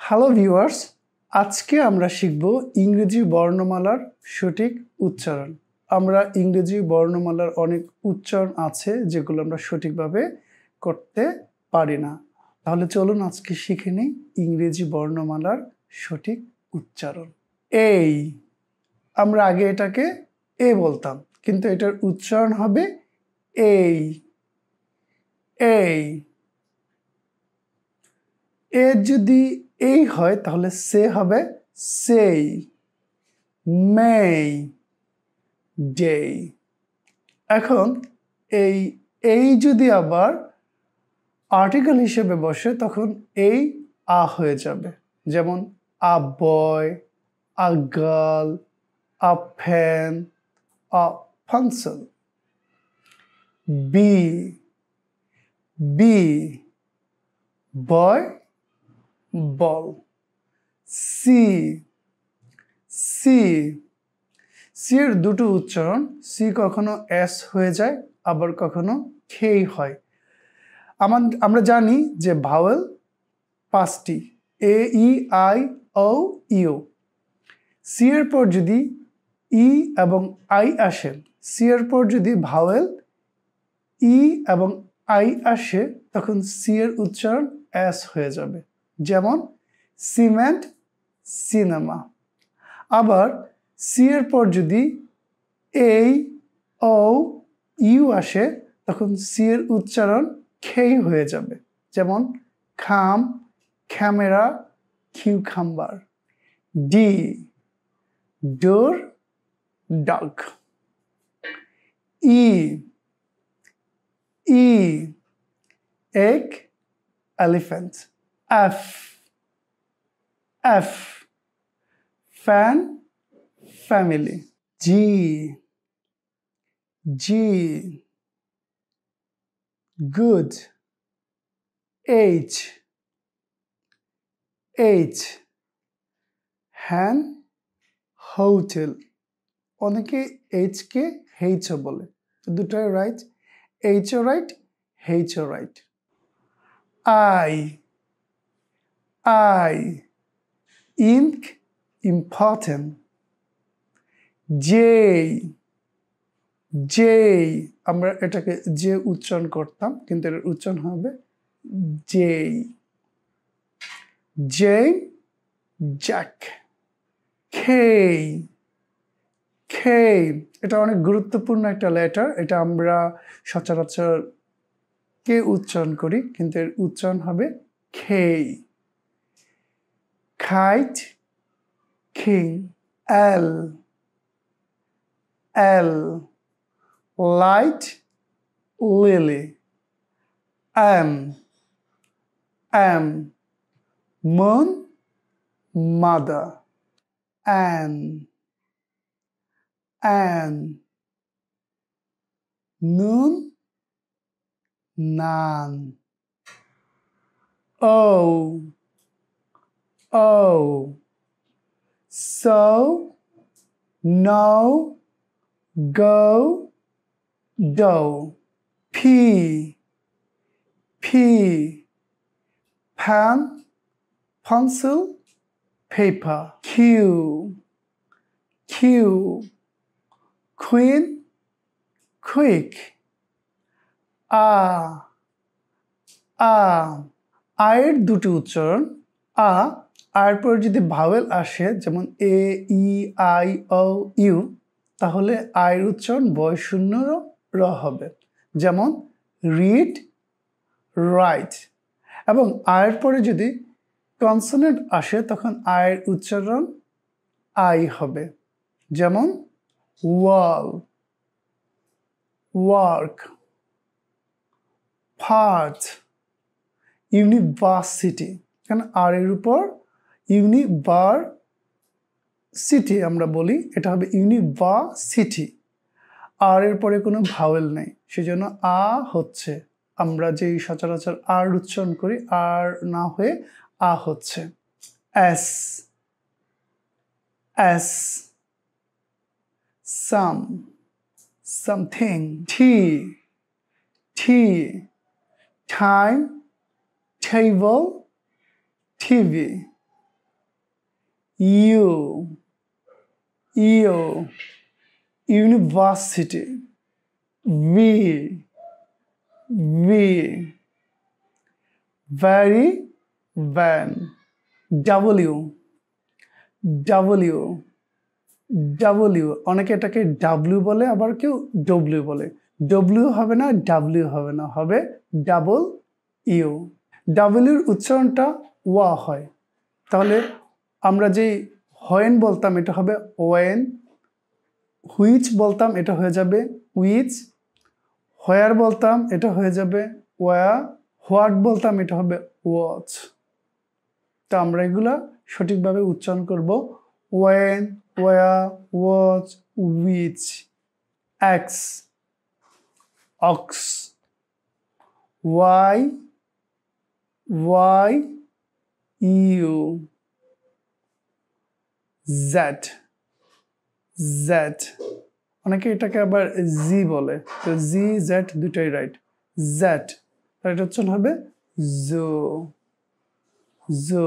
Hello viewers, আজকে আমরা শিখব ইংরেজি বর্ণমালার সঠিক উচ্চারণ। আমরা ইংরেজি বর্ণমালার অনেক উচ্চারণ আছে যেগুলো আমরা সঠিকভাবে করতে পারি না। তাহলে চলুন আজকে শিখে নিই ইংরেজি বর্ণমালার সঠিক উচ্চারণ। এই, আমরা আগে এটাকে এ বলতাম, কিন্তু এটার উচ্চারণ হবে এই। এই এর যদি এই হয় তাহলে সে হবে সেই, মেই, ডেই। এখন এই যদি আবার আর্টিকেল হিসেবে বসে তখন এই আ হয়ে যাবে, যেমন a boy, a girl, a fan, a function. B, B, boy, ball. C, C, C এর দুটো উচ্চারণ, সি কখনো এস হয়ে যায় আবার কখনো খেই হয়। আমরা জানি যে ভাওয়েল পাঁচটি, এ, ই, আই, ও, ইউ। সি এর পর যদি ই এবং আই আসে, সি এর পর যদি ভাওয়েল ই এবং আই আসে তখন সি এর উচ্চারণ এস হয়ে যাবে, যেমন সিমেন্ট, সিনেমা। আবার সি এর পর যদি এই, ও, ইউ আসে তখন সি এর উচ্চারণ খেই হয়ে যাবে, যেমন খাম, camera, cucumber. D, door, dog. E, E, egg, elephant. F, F, fan, family. G, G, good. H, H, hen, hotel. অনেকে এইচ কে হেইচও বলে, দুটোই রাইট। এইচও রাইট, হেইচও right. I, I, ink, important. J, J, আমরা এটাকে যে উচ্চারণ করতাম কিন্তু এর উচ্চারণ হবে J. J, jack. K, K, এটা অনেক গুরুত্বপূর্ণ একটা লেটার। এটা আমরা সচরাচর কে উচ্চারণ করি কিন্তু এর উচ্চারণ হবে K. Kite, king. L, L, light, lily. M, M, moon, mother. N, N, noon, nun. O, O, so, no, go, do. P, P, pen, pencil, paper. Q, Q, queen, quick. আয়ের দুটি উচ্চারণ। আর পর যদি ভাওয়েল আসে যেমন এ, ই, I, O, you, তাহলে আয়ের উচ্চারণ বয় শূন্য র হবে, যেমন রিড, রাইট। এবং আয়ের পরে যদি কনসোনেন্ট আসে তখন আয়ের উচ্চারণ আই হবে, যেমন ওয়াল, ওয়ার্ক, পার্ট, ইউনিভার্সিটি। কারণ আর এর উপর ইউনিভার সিটি আমরা বলি, এটা হবে ইউনিভার্সিটি। আর এর পরে কোনো ভাওয়েল নেই, সেজন্য আ হচ্ছে, আমরা যেই সচরাচর আর উচ্চারণ করি আর না হয়ে আ হচ্ছে। S, S, some, something. T, T, time, table, TV. U U university V V very van W W W অনেকে এটাকে ডাব্লিউ বলে আবার কেউ ডব্লিউ বলে ডব্লিউ হবে না ডাব্লিউ হবে না হবে ডাবল ইউ ডাব্লিউর উচ্চারণটা ওয়া হয় তাহলে আমরা যেই হোয়েন বলতাম এটা হবে ওয়েন হুইচ বলতাম এটা হয়ে যাবে উইচ হোয়ার বলতাম এটা হয়ে যাবে ওয়া হোয়াট বলতাম এটা হবে ওয়াচ তো আমরা এগুলা সঠিকভাবে উচ্চারণ করব ওয়েন ওয়া watch which X ox Y Y you Z Z অনেকে এটাকে আবার জি বলে তো জি জেড দুটাই রাইট জেড এটা উচ্চারণ হবে জো জো